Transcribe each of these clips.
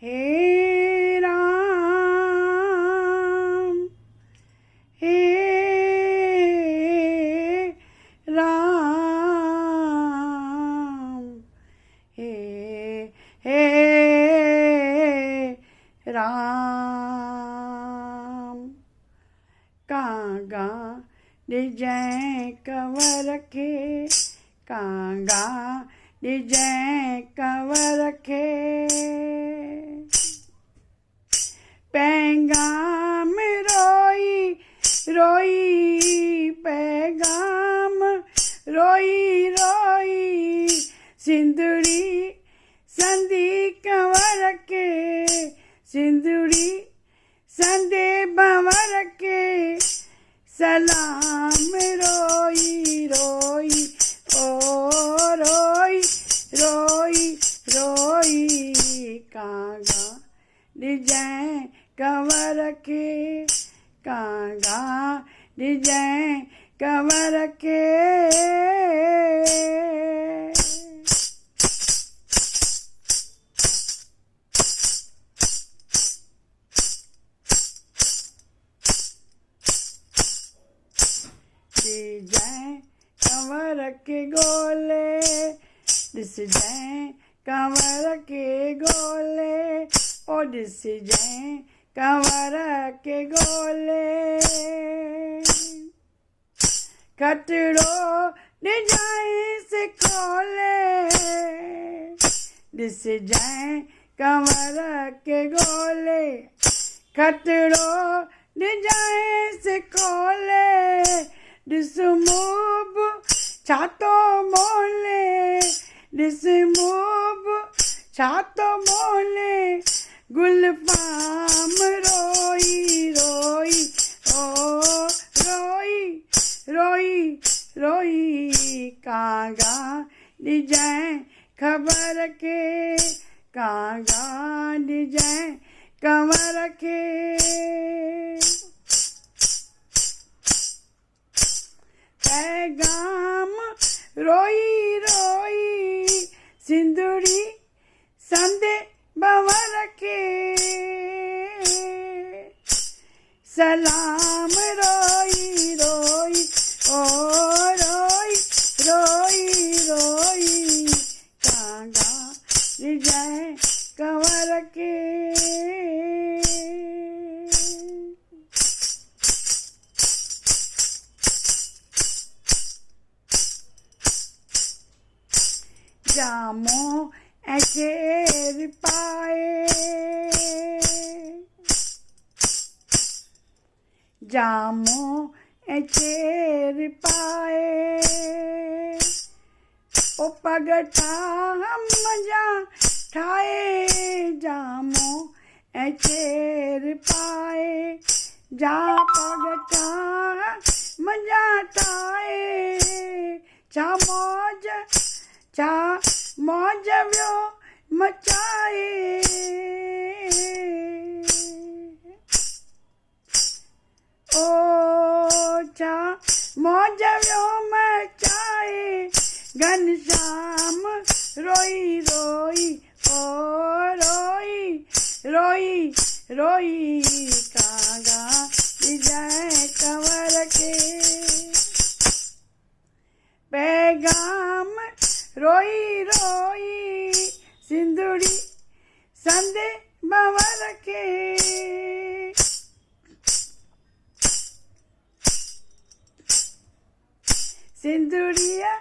हे राम हे राम हे राम कांगा निजै कंवर खे कांगा निजै कंवर खे पैगाम रोई रोई पैगाम रोई रोई सिंदूरी संधी कंवर के सिंदूरी संधे भंवर के सलाम रोई रोई ओ रोई रोई रोई कांगा निजै कंवर के कांगा निजै कंवर के जय कंवर के गोले दिस जय कंवर के गोले ओ दिस जय कंवर के गोले खटड़ो निजाई से खोले दिस जय कंवर के गोले खटड़ो निजाई से खोले दिस मूब छातो मोले दिस मूब छातो मोले गुलफाम रोई रोई ओ रोई रोई रोई कांगा निजै खबर के कांगा निजै कंवर के पैगाम रोई रोई सिंदूरी संधे भंवर के सलाम रोई रोई ओ रोई रोई रोई कांगा निजै कंवर के जामो ऐचेर पाए जामो ऐचेर पाए ओ पगठा मजा ठाए जामो ऐचेर पाए जा पगठा मजा ठाए चा मौज व्यो मचाए ओ चा मौज व्यो मचाए घनश्याम रोई रोई ओ रोई रोई रोई कांगा निजै कंवर के पैगाम रोई रोई सिंदूरी संधे भंवर के सिंदूरिया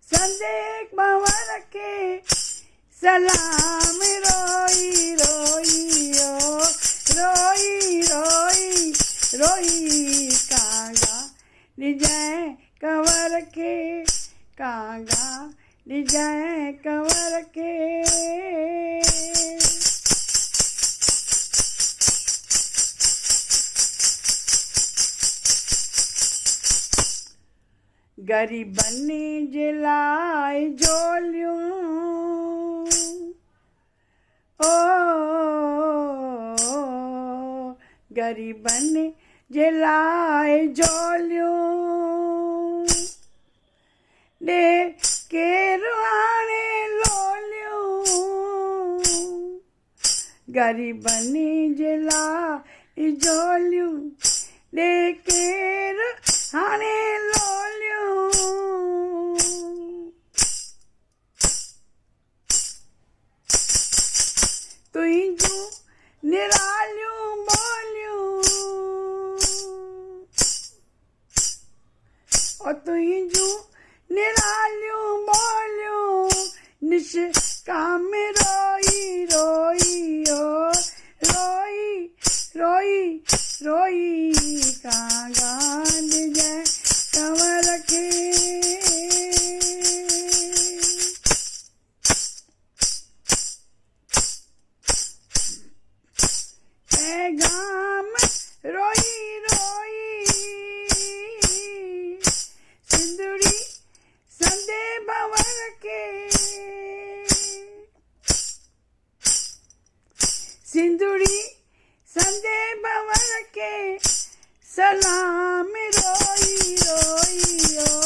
संधे भंवर के सलाम रोई रोई ओ रोई रोई रोई कांगा निजै कंवर के कांगा निजै कंवर के गरीबन जे लाइ झोलियूं ओ गरीबन जे लाइ झोलियूं ॾे केरु हाणे लोलियूं ग़रीबनी जे लाइ झोलियूं ॾे केर हाणे लोलियूं तुंहिंजूं निरालियूं ॿोलियूं ओ तुंहिंजूं निरालियूं ॿोलियूं निष्काम रोई रोई ओ रोई रोई रोई कांगा ॾिजांइ कंवर खे पैगाम रोई रोई सिंधड़ी संदे भंवर के सिंधड़ी संदे भंवर के सलाम रोई रोई ओ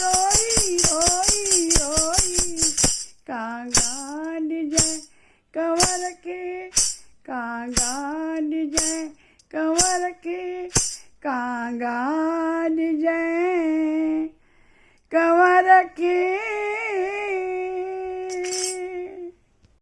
रोई रोई रोई कांगा ॾिजांइ कंवर के कांगा ॾिजांइ कंवर के कांगा ॾिजांइ कंवर के